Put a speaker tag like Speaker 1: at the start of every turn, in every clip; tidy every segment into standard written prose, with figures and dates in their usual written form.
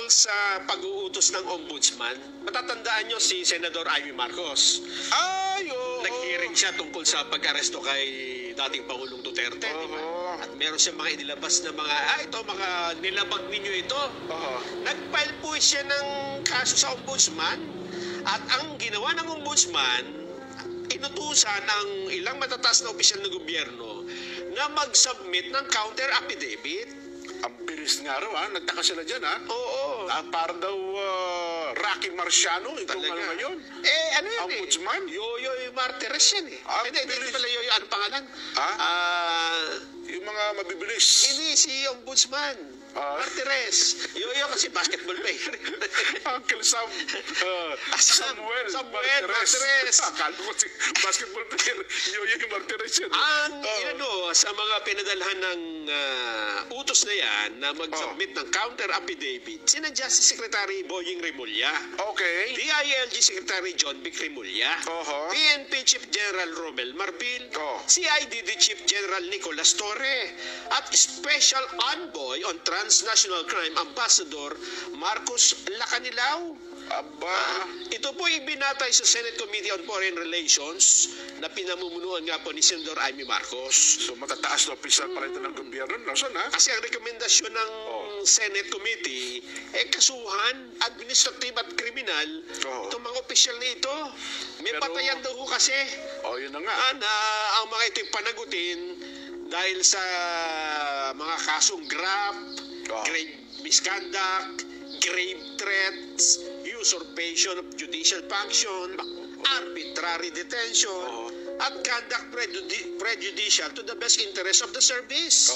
Speaker 1: sa pag-uutos ng ombudsman, matatandaan nyo si Senador Amy Marcos.
Speaker 2: Oo.
Speaker 1: Nag-hearing siya tungkol sa pag-aresto kay dating Pangulong Duterte, di ba? At meron siya mga inilabas na mga nilabag ninyo ito. Nag-file po siya ng kaso sa ombudsman. At ang ginawa ng ombudsman, inutusan ng ilang matataas na opisyal ng gobyerno na mag-submit ng counter affidavit.
Speaker 2: Ang bilis nga raw, nagtaka sila dyan, ha?
Speaker 1: Oo.
Speaker 2: Para daw Rocky Marciano, itong
Speaker 1: Talaga.
Speaker 2: ano ngayon.
Speaker 1: Ano yan
Speaker 2: Ombudsman?
Speaker 1: Yoyoy Martires yan eh. Hindi pala Yoyoy. Ano pangalan?
Speaker 2: Ha? Yung mga mabibilis.
Speaker 1: Hindi, si Ombudsman. Martires. Yoyo kasi basketball player.
Speaker 2: Uncle Sam. Samuel
Speaker 1: Martires.
Speaker 2: Akala ko si basketball player. Yung Martires yan.
Speaker 1: Sa mga pinadalhan ng utos na yan na mag-submit ng counter affidavit, sina Justice Secretary Boying Remulla.
Speaker 2: Okay.
Speaker 1: DILG Secretary John Vic Remulla. PNP Chief General Romel Marbil. CIDD Chief General Nicolas Torre. At Special Envoy on Transnational Crime Ambassador Marcos Lacanilao. Ito po ibinatay sa Senate Committee on Foreign Relations na pinamumunuan nga po ni Senador Amy Marcos.
Speaker 2: So matataas na opisyal pala ito ng gobyerno. Nasaan, ha?
Speaker 1: Kasi ang rekomendasyon ng Senate Committee, kasuhan, administrative at kriminal, itong mga opisyal na ito. May patayan daw kasi.
Speaker 2: Yun na nga.
Speaker 1: Ang mga ito'y panagutin dahil sa mga kasong graft, grave misconduct, grave threats, usurpation of judicial function, arbitrary detention, at conduct prejudicial to the best interest of the service.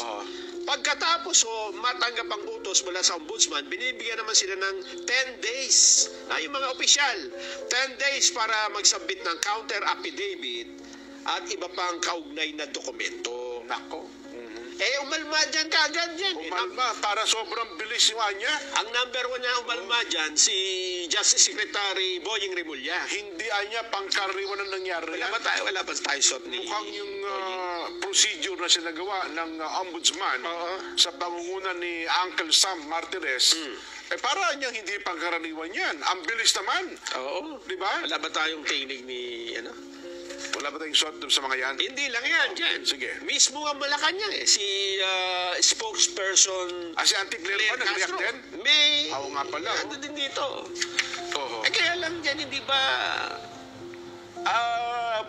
Speaker 1: Pagkatapos matanggap ang utos mula sa ombudsman, binibigyan naman sila ng 10 days na yung mga opisyal. 10 days para mag-submit ng counter affidavit at iba pang kaugnay na dokumento.
Speaker 2: Nako.
Speaker 1: Umalma dyan kaagad yan.
Speaker 2: Umalma, para sobrang bilis yung kanya.
Speaker 1: Ang number 1 na umalma dyan, si Justice Secretary Boying Remulla.
Speaker 2: Hindi anya pangkaraniwan ang nangyari.
Speaker 1: Wala ba tayo shot ni...
Speaker 2: Mukhang yung procedure na sinagawa ng ombudsman sa pangunguna ni Uncle Sam Martires, para niyang hindi pangkaraniwan yan. Ang bilis naman. Di ba?
Speaker 1: Wala ba tayong tinig ni...
Speaker 2: Wala ba tayong shot sa mga yan?
Speaker 1: Hindi lang yan, dyan.
Speaker 2: Sige.
Speaker 1: Mismo ang Malacanang si spokesperson...
Speaker 2: Si Auntie Claire ba nag-react din?
Speaker 1: May...
Speaker 2: Nga pala.
Speaker 1: Ano din dito. Kaya lang dyan, hindi ba...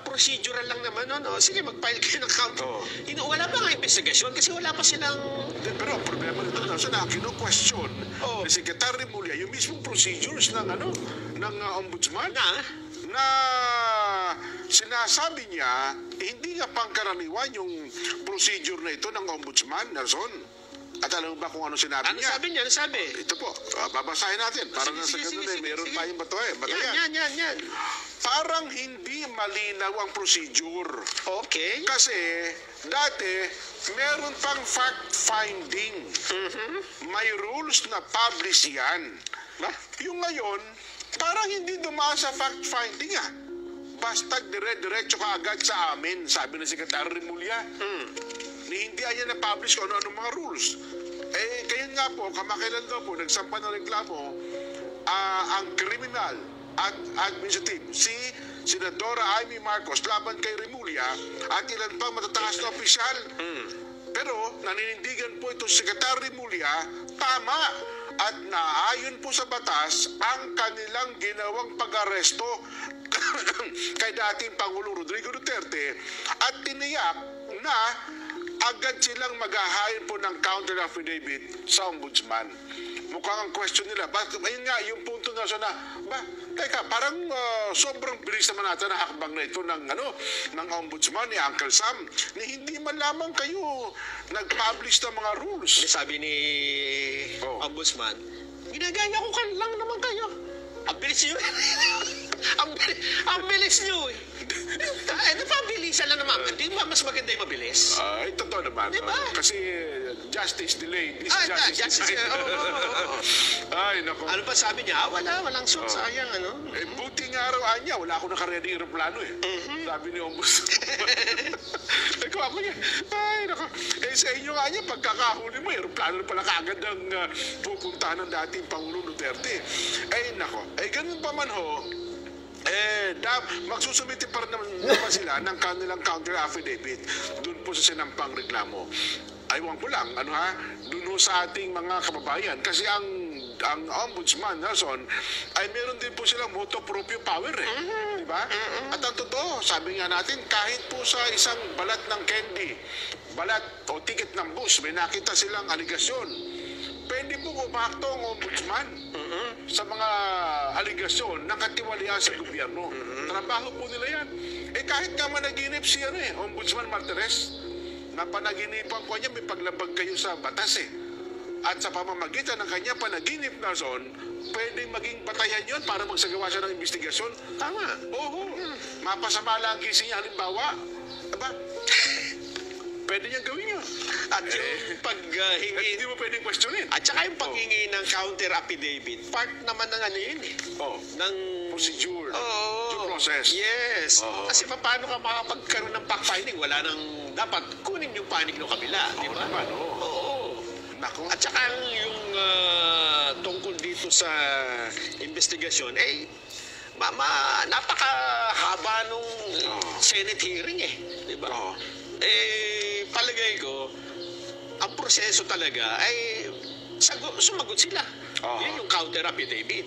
Speaker 1: procedural lang naman, no? Sige, mag-file kayo ng counter. Wala pa nga investigasyon kasi wala pa silang...
Speaker 2: Pero ang problema nito, na kino-question ni Secretary Remulla yung mismong procedures ng ombudsman na sinasabi niya, hindi nga pangkaraniwan yung procedure na ito ng ombudsman, Nelson. At alam mo ba kung ano sinabi niya?
Speaker 1: Ano sabi niya? Ano sabi?
Speaker 2: Ito po, babasahin natin. Para nasa ganun meron tayong batayan.
Speaker 1: Yan.
Speaker 2: Parang hindi malinaw ang procedure.
Speaker 1: Okay.
Speaker 2: Kasi dati, meron pang fact-finding. May rules na publish yan. Yung ngayon, parang hindi dumaan sa fact-finding Basta diretso ka agad sa amin, sabi ng Secretary Remulla. Hindi niya na-publish kung ano-ano mga rules. Kayo nga po, kamakailan daw po, nagsampa ng reklamo, ang criminal at administrative, si Senadora Amy Marcos laban kay Remulla at ilan pang matataas na opisyal. Pero naninindigan po itong Secretary Remulla, tama. At naayon po sa batas ang kanilang ginawang pag-aresto kay dating Pangulong Rodrigo Duterte at tiniyak na agad silang maghahain po ng counter affidavit sa ombudsman. Mukhang ang question nila, ayun nga, yung punto na teka, parang sobrang bilis naman natin na hakbang na ito ng ombudsman ni Uncle Sam. Hindi man lamang kayo nag-publish ng mga rules.
Speaker 1: Sabi ni ombudsman, ginagaya ko lang naman kayo. Ang bilis nyo. ang bilis nyo
Speaker 2: Pabilisan lang naman. Hindi ba mas maganda yung mabilis?
Speaker 1: Totoo naman.
Speaker 2: Diba?
Speaker 1: Kasi
Speaker 2: justice delayed is
Speaker 1: Justice,
Speaker 2: justice denied. Ay, nako.
Speaker 1: Ano ba sabi niya? Walang suit, sayang, ano?
Speaker 2: Buti nga araw niya, wala ako nakaready aeroplano eh. Sabi ni Ombudsman. Nagkawa ko niya, ay, nako. Sa inyo nga niya, pagkakahuli mo, aeroplano na pala kaagad ang pupuntahan ng dating Pangulong Duterte. Ay, nako. Ganun pa man ho, magsusumiti pa rin naman sila ng kanilang counter affidavit doon po sa sinampang reklamo. Aywan ko lang, doon ho sa ating mga kababayan. Kasi ang ombudsman, Nelson, ay meron din po silang motu proprio power eh. Di ba? At ang totoo, sabi nga natin, kahit po sa isang balat ng candy, balat o ticket ng bus, may nakita silang aligasyon. Pwede po kumakto ang ombudsman sa mga aligasyon na katiwalian sa gobyerno. Trabaho po nila yan. Kahit nga managinip siya Ombudsman Martires, na panaginipan ko niya, may paglabag kayo sa batas At sa pamamagitan ng kanya panaginip na zon, pwedeng maging batayan yon para magsagawa siya ng investigasyon. Tama. Oo. Mapasama lang ang gising niya, halimbawa. Aba, pwede niyang gawin yun.
Speaker 1: At yung paghingi...
Speaker 2: Hindi mo pwedeng questionin.
Speaker 1: At saka yung paghingi ng counter affidavit, part naman ng ano yun ng
Speaker 2: procedure.
Speaker 1: Due
Speaker 2: process.
Speaker 1: Yes. Kasi paano ka makapagkaroon ng fact-finding? Wala nang... Dapat kunin yung panig ng kabila. Di ba?
Speaker 2: Naman,
Speaker 1: Nako. At saka yung tungkol dito sa investigasyon, napakahaba nung Senate hearing di ba? Palagay ko, ang proseso talaga ay sumagot sila. Yan yung counter affidavit.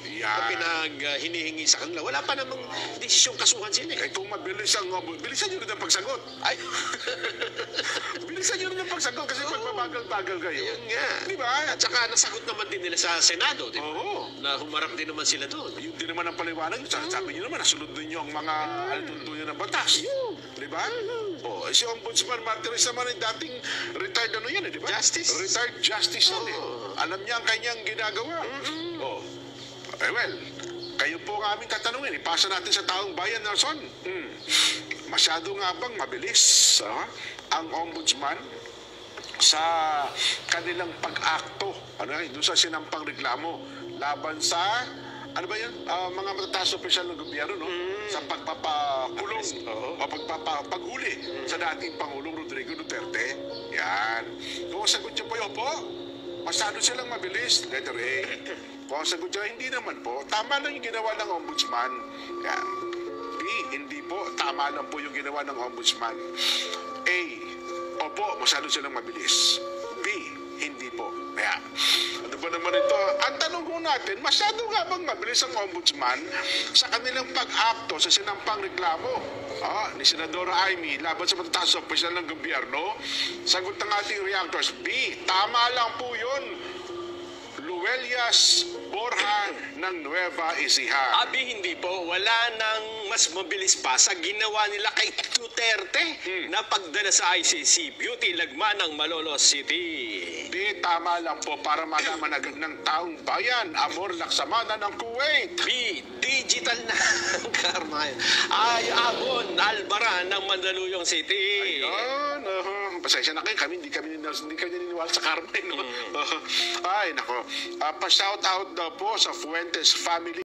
Speaker 1: Na hinihingi sa kanila. Wala pa namang desisyong kasuhan sila.
Speaker 2: Kung mabilis bilisan nyo rin ang pagsagot.
Speaker 1: Ay,
Speaker 2: bilisan nyo rin ang pagsagot kasi pagbabagal-bagal kayo.
Speaker 1: Yun nga.
Speaker 2: Di ba?
Speaker 1: At saka nasagot naman din nila sa Senado, di ba? Na humarap din naman sila doon.
Speaker 2: Yun din naman ang paliwanag. Sabi nyo naman, nasunod din nyo ang mga alitundo nyo ng batas. Di ba? Si Ombudsman Martires naman ay dating retired di ba?
Speaker 1: Justice.
Speaker 2: Retired justice Alam niya ang kanyang ginagawa. Well, kayo po ang aming tatanungin. Ipasa natin sa taong bayan, Nelson. Masyado nga bang mabilis ang ombudsman sa kanilang pag-akto doon sa sinampang reklamo laban sa ano ba yan? Mga matataas na opisyal ng gobyerno, sa pagpapakulong o pagpapahuli sa dating Pangulong Rodrigo Duterte. Yan. Kung ang sagot niyo po, masyado silang mabilis. Letter A. Kung ang sagot niyo, hindi naman po. Tama lang yung ginawa ng ombudsman. Yan. B. Hindi po. Tama lang po yung ginawa ng ombudsman. A. Opo, masyado silang mabilis. B. Hindi po. Kaya, ano ba naman ito? Ang tanong ko natin, masyado nga bang mabilis ang ombudsman sa kanilang pag-akto sa sinampang reklamo ni Senadora Amy laban sa matataas na opisyal ng gobyerno? Sagot ng ating reactors, B. Tama lang po yun. Luelias Borja ng Nueva Ecija.
Speaker 1: Abi, hindi po. Wala nang mas mabilis pa sa ginawa nila kay Duterte na pagdala sa ICC Beauty Lagman ng Malolos City.
Speaker 2: Di, tama lang po para malaman agad ng taong bayan. Amor Laksamana ng Kuwait.
Speaker 1: B. Digital na Carmen. Ay, Abon Albaran ng Mandaluyong City.
Speaker 2: Ayun. Pasensya na kayo. Hindi kami naniniwala sa Carmen. Ay, nako. Pa-shout out daw po sa Fuentes family.